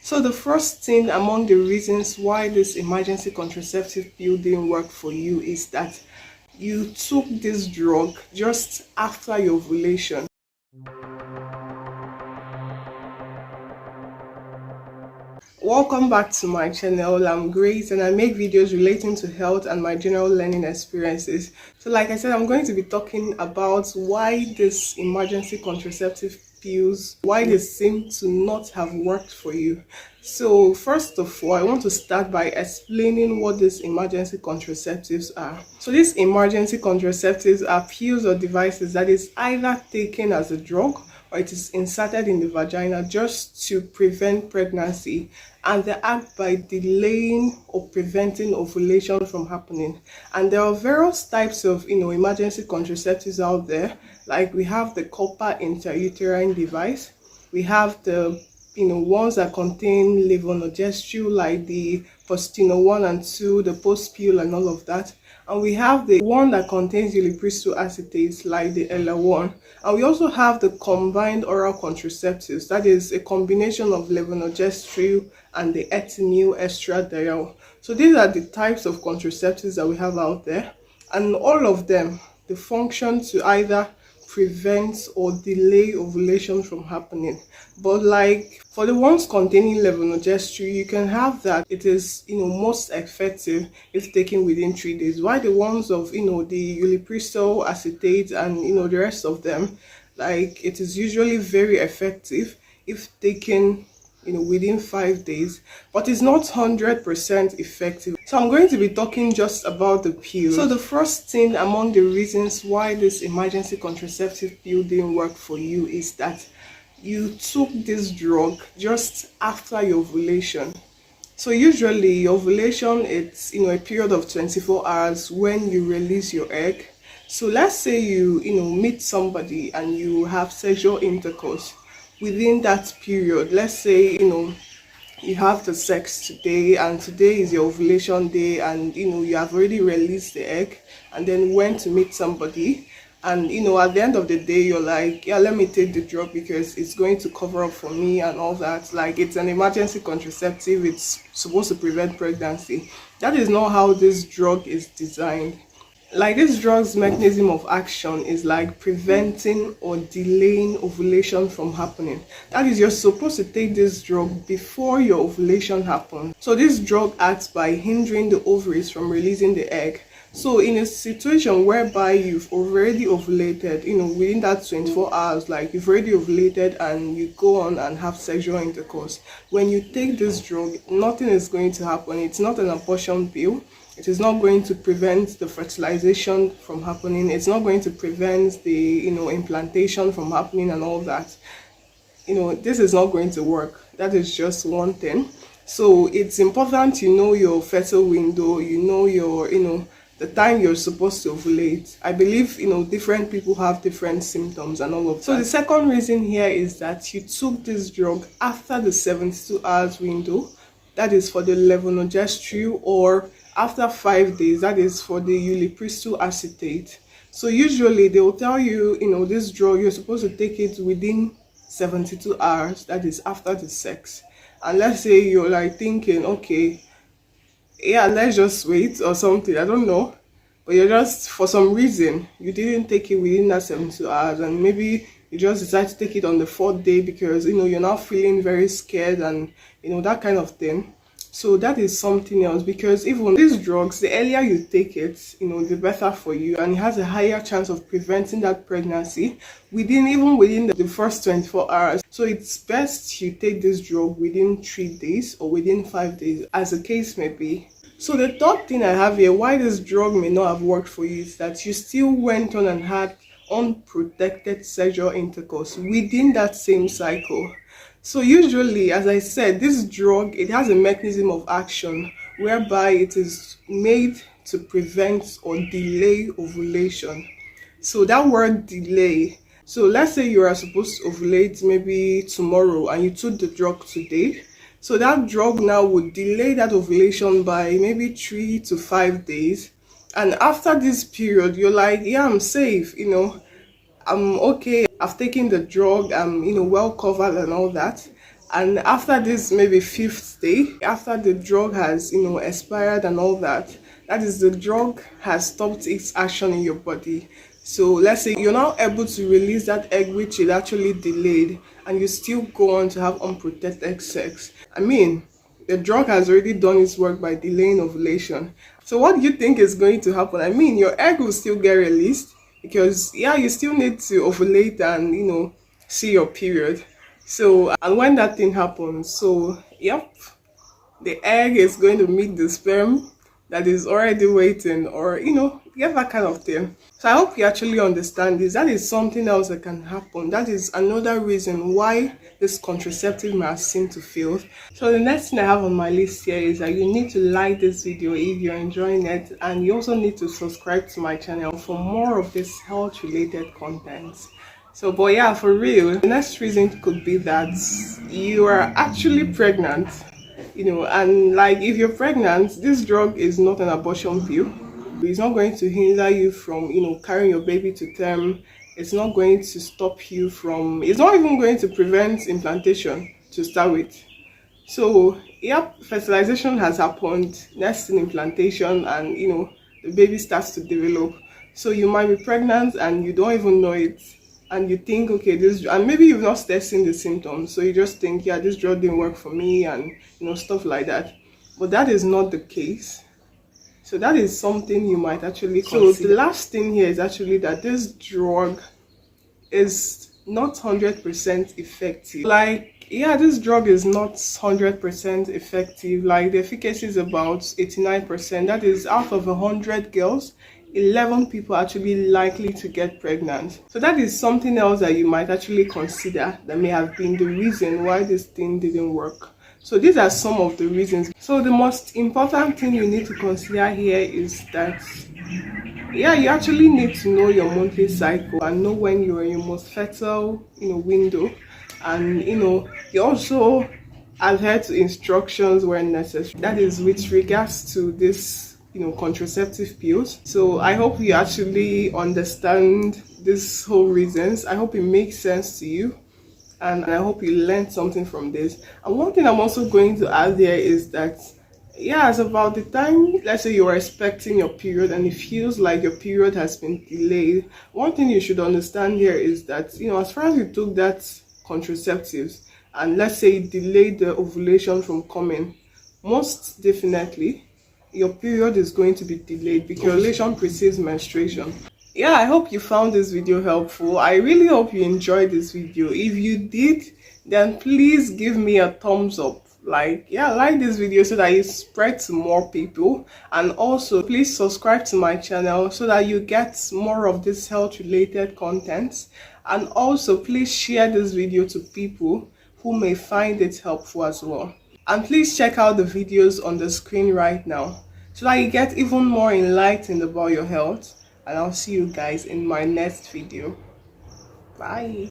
So the first thing among the reasons why this emergency contraceptive pill didn't work for you is that you took this drug just after your ovulation. Welcome back to my channel. I'm Grace and I make videos relating to health and my general learning experiences. So like I said, I'm going to be talking about why this emergency contraceptive pills, why they seem to not have worked for you. So first of all, I want to start by explaining what these emergency contraceptives are. So these emergency contraceptives are pills or devices that is either taken as a drug or it is inserted in the vagina just to prevent pregnancy, and they act by delaying or preventing ovulation from happening. And there are various types of emergency contraceptives out there. Like we have the copper intrauterine device, we have the ones that contain Levonorgestrel, like the Postinor 1 and 2, the post pill and all of that. And we have the one that contains Ulipristal Acetate, like the LR1. And we also have the combined oral contraceptives, that is a combination of Levonorgestrel and the ethinyl estradiol. So these are the types of contraceptives that we have out there, and all of them, they function to either prevent or delay ovulation from happening. But like for the ones containing Levonorgestrel, you can have that it is most effective if taken within 3 days, while the ones of the Ulipristal Acetate and the rest of them, like it is usually very effective if taken within 5 days, but it's not 100% effective. So I'm going to be talking just about the pill. So the first thing among the reasons why this emergency contraceptive pill didn't work for you is that you took this drug just after your ovulation. So usually your ovulation, it's a period of 24 hours when you release your egg. So let's say you meet somebody and you have sexual intercourse. Within that period, let's say you have the sex today and today is your ovulation day, and you have already released the egg and then went to meet somebody, and at the end of the day you're like, yeah, let me take the drug because it's going to cover up for me and all that. Like, it's an emergency contraceptive, it's supposed to prevent pregnancy. That is not how this drug is designed. Like, this drug's mechanism of action is like preventing or delaying ovulation from happening. That is, you're supposed to take this drug before your ovulation happens. So this drug acts by hindering the ovaries from releasing the egg. So in a situation whereby you've already ovulated, within that 24 hours, like you've already ovulated and you go on and have sexual intercourse, when you take this drug, nothing is going to happen. It's not an abortion pill. It is not going to prevent the fertilization from happening. It's not going to prevent the implantation from happening and all that. This is not going to work. That is just one thing. So it's important you know your fertile window, your the time you're supposed to ovulate. I believe different people have different symptoms and all of that. So the second reason here is that you took this drug after the 72 hours window, that is for the Levonorgestrel, or after 5 days, that is for the Ulipristal Acetate. So usually they will tell you, this drug, you're supposed to take it within 72 hours, that is after the sex. And let's say you're like thinking, okay, yeah, let's just wait or something, I don't know. But you're just, for some reason, you didn't take it within that 72 hours, and maybe you just decide to take it on the 4th day because, you're now feeling very scared and, that kind of thing. So that is something else, because even these drugs, the earlier you take it, the better for you, and it has a higher chance of preventing that pregnancy even within the first 24 hours. So it's best you take this drug within 3 days or within 5 days, as the case may be. So the third thing I have here, why this drug may not have worked for you, is that you still went on and had unprotected sexual intercourse within that same cycle. So usually, as I said, this drug, it has a mechanism of action whereby it is made to prevent or delay ovulation. So that word delay, so let's say you are supposed to ovulate maybe tomorrow and you took the drug today. So that drug now would delay that ovulation by maybe 3 to 5 days. And after this period, you're like, yeah, I'm safe, I'm okay, I've taken the drug, I'm well covered and all that. And after this maybe fifth day, after the drug has expired and all that, that is, the drug has stopped its action in your body. So let's say you're now able to release that egg which it actually delayed, and you still go on to have unprotected sex. I mean, the drug has already done its work by delaying ovulation. So what do you think is going to happen? I mean, your egg will still get released because yeah, you still need to ovulate and see your period. So, and when that thing happens, so yep, the egg is going to meet the sperm that is already waiting, or get that kind of thing. So I hope you actually understand this. That is something else that can happen. That is another reason why this contraceptive may seem to fail. So the next thing I have on my list here is that you need to like this video if you're enjoying it, and you also need to subscribe to my channel for more of this health related content. So, but yeah, for real, the next reason could be that you are actually pregnant, and like if you're pregnant, this drug is not an abortion pill. It's not going to hinder you from, carrying your baby to term. It's not going to stop you from, it's not even going to prevent implantation to start with. So, yep, fertilization has happened, next in implantation, and, the baby starts to develop. So you might be pregnant and you don't even know it. And you think, okay, and maybe you've not started seeing the symptoms, so you just think, yeah, this drug didn't work for me, and stuff like that. But that is not the case. So that is something you might actually consider. So the last thing here is actually that this drug is not 100% effective. Like, yeah, this drug is not 100% effective. Like, the efficacy is about 89%. That is, out of 100 girls, 11 people are actually likely to get pregnant. So that is something else that you might actually consider that may have been the reason why this thing didn't work. So these are some of the reasons. So the most important thing you need to consider here is that, yeah, you actually need to know your monthly cycle and know when you're in your most fertile, window. And, you also adhere to instructions when necessary. That is with regards to this, contraceptive pills. So I hope you actually understand these whole reasons. I hope it makes sense to you. And I hope you learned something from this. And one thing I'm also going to add here is that, yeah, it's about the time, let's say you're expecting your period and it feels like your period has been delayed. One thing you should understand here is that, as far as you took that contraceptives and let's say it delayed the ovulation from coming, most definitely your period is going to be delayed because ovulation precedes menstruation. Yeah, I hope you found this video helpful. I really hope you enjoyed this video. If you did, then please give me a thumbs up. Like this video so that it spreads to more people. And also, please subscribe to my channel so that you get more of this health related content. And also, please share this video to people who may find it helpful as well. And please check out the videos on the screen right now so that you get even more enlightened about your health. And I'll see you guys in my next video. Bye.